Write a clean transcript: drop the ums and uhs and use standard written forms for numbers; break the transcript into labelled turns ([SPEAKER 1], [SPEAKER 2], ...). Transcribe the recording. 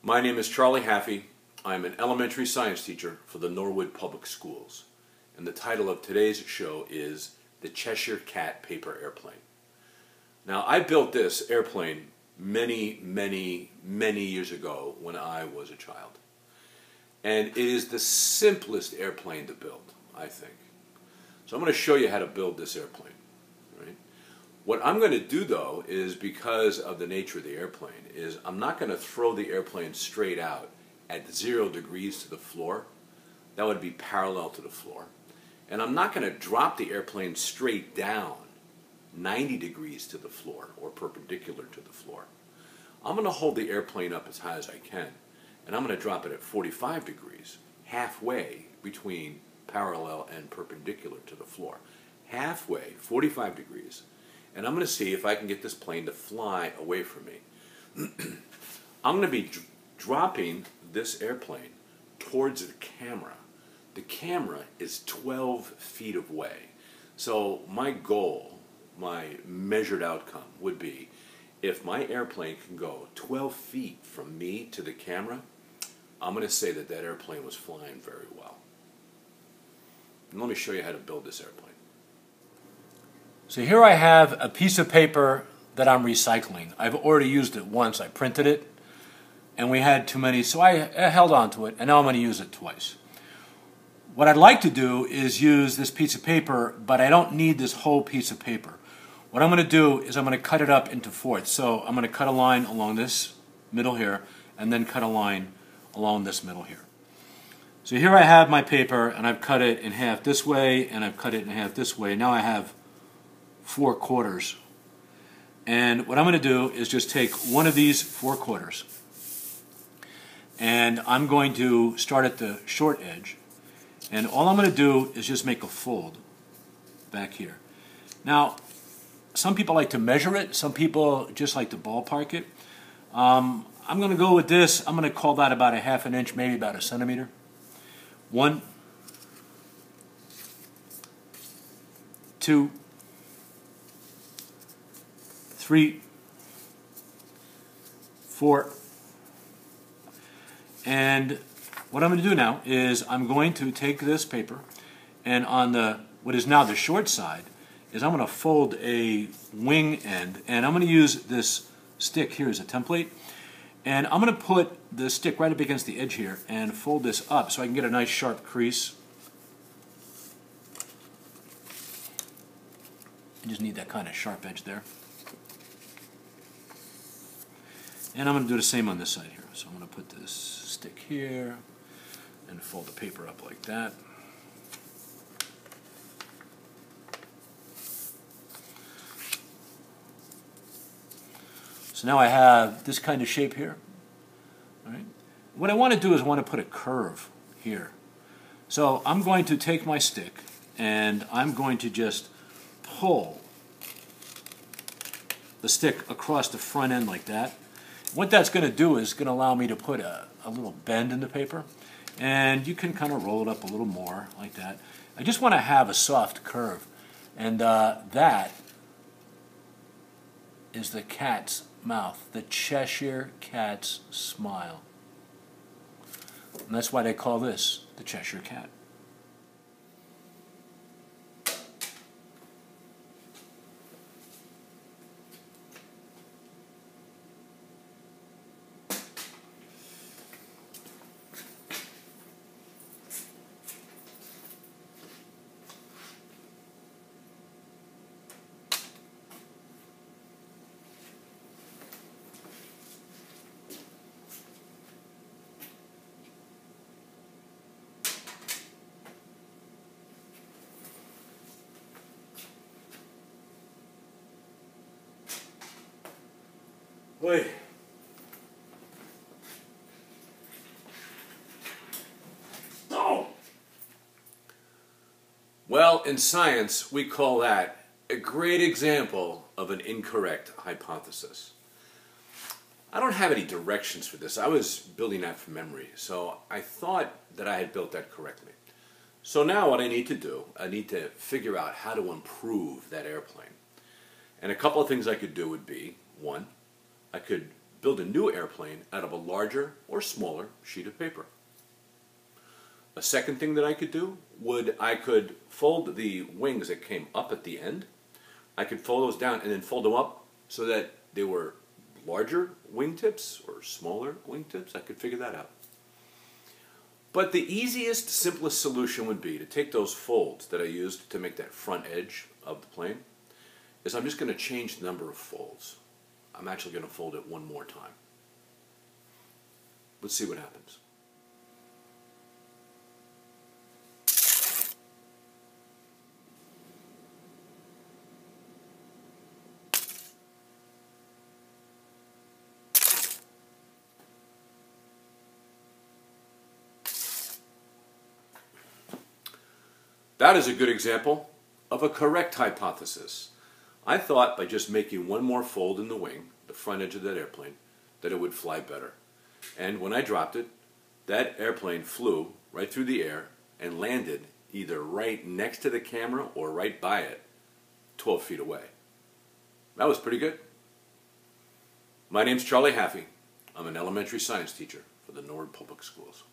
[SPEAKER 1] My name is Charlie Haffey. I'm an elementary science teacher for the Norwood Public Schools. And the title of today's show is The Cheshire Cat Paper Airplane. Now, I built this airplane many years ago when I was a child. And it is the simplest airplane to build, I think. So I'm going to show you how to build this airplane. Right? What I'm going to do, though, is because of the nature of the airplane, is I'm not going to throw the airplane straight out at 0 degrees to the floor. That would be parallel to the floor. And I'm not going to drop the airplane straight down 90 degrees to the floor or perpendicular to the floor. I'm going to hold the airplane up as high as I can, and I'm going to drop it at 45 degrees, halfway between parallel and perpendicular to the floor. Halfway, 45 degrees. And I'm going to see if I can get this plane to fly away from me. I'm going to be dropping this airplane towards the camera. The camera is 12 feet away. So my goal, my measured outcome would be if my airplane can go 12 feet from me to the camera, I'm going to say that that airplane was flying very well. And let me show you how to build this airplane. So here I have a piece of paper that I'm recycling. I've already used it once. I printed it, and we had too many, so I held on to it, and now I'm going to use it twice. What I'd like to do is use this piece of paper, but I don't need this whole piece of paper. What I'm going to do is I'm going to cut it up into fourths. So I'm going to cut a line along this middle here, and then cut a line along this middle here. So here I have my paper, and I've cut it in half this way, and I've cut it in half this way. Now I have 4 quarters. And what I'm going to do is just take one of these 4 quarters, and I'm going to start at the short edge, and all I'm going to do is just make a fold back here. Now, some people like to measure it, some people just like to ballpark it. I'm going to go with this. I'm going to call that about a ½ an inch, maybe about a centimeter. 1, 2, 3, 4, and what I'm going to do now is I'm going to take this paper, and on the what is now the short side is I'm going to fold a wing end, and I'm going to use this stick here as a template, and I'm going to put the stick right up against the edge here and fold this up so I can get a nice sharp crease. I just need that kind of sharp edge there. And I'm going to do the same on this side here. So I'm going to put this stick here and fold the paper up like that. So now I have this kind of shape here. All right. What I want to do is I want to put a curve here. So I'm going to take my stick and I'm going to just pull the stick across the front end like that. What that's going to do is going to allow me to put a little bend in the paper, and you can kind of roll it up a little more like that. I just want to have a soft curve, and that is the cat's mouth, the Cheshire Cat's smile. And that's why they call this the Cheshire Cat. Wait. Oh. Well, in science, we call that a great example of an incorrect hypothesis. I don't have any directions for this. I was building that from memory, so I thought that I had built that correctly. So now what I need to do, I need to figure out how to improve that airplane. And a couple of things I could do would be, one, I could build a new airplane out of a larger or smaller sheet of paper. A second thing that I could do I could fold the wings that came up at the end. I could fold those down and then fold them up so that they were larger wingtips or smaller wingtips. I could figure that out. But the easiest, simplest solution would be to take those folds that I used to make that front edge of the plane, is I'm just going to change the number of folds. I'm actually going to fold it one more time. Let's see what happens. That is a good example of a correct hypothesis. I thought by just making one more fold in the wing, the front edge of that airplane, that it would fly better. And when I dropped it, that airplane flew right through the air and landed either right next to the camera or right by it, 12 feet away. That was pretty good. My name's Charlie Haffey. I'm an elementary science teacher for the Norwood Public Schools.